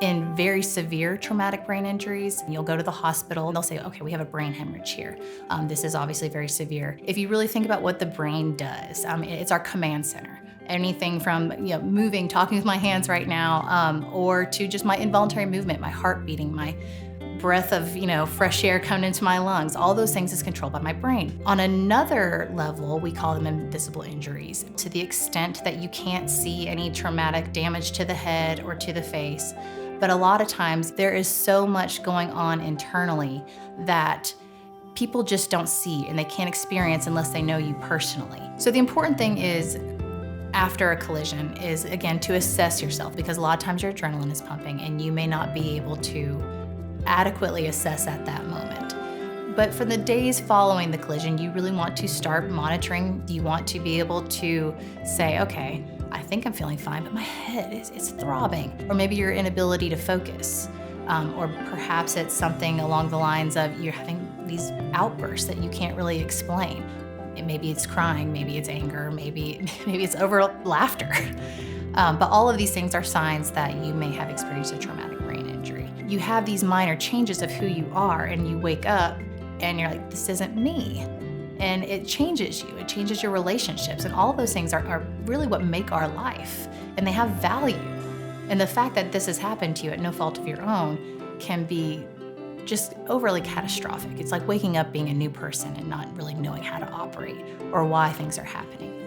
In very severe traumatic brain injuries, you'll go to the hospital and they'll say, okay, we have a brain hemorrhage here. This is obviously very severe. If you really think about what the brain does, it's our command center. Anything from moving, talking with my hands right now, or to just my involuntary movement, my heart beating, my breath of fresh air coming into my lungs, all those things is controlled by my brain. On another level, we call them invisible injuries, to the extent that you can't see any traumatic damage to the head or to the face. But a lot of times there is so much going on internally that people just don't see and they can't experience unless they know you personally. So the important thing is, after a collision, is again to assess yourself, because a lot of times your adrenaline is pumping and you may not be able to adequately assess at that moment. But for the days following the collision, you really want to start monitoring. You want to be able to say, okay, I think I'm feeling fine, but my head is throbbing. Or maybe your inability to focus. Or perhaps it's something along the lines of you're having these outbursts that you can't really explain. Maybe it's crying, maybe it's anger, maybe it's over laughter. But all of these things are signs that you may have experienced a traumatic brain injury. You have these minor changes of who you are, and you wake up and you're like, this isn't me. And it changes you, it changes your relationships, and all those things are really what make our life, and they have value. And the fact that this has happened to you at no fault of your own can be just overly catastrophic. It's like waking up being a new person and not really knowing how to operate or why things are happening.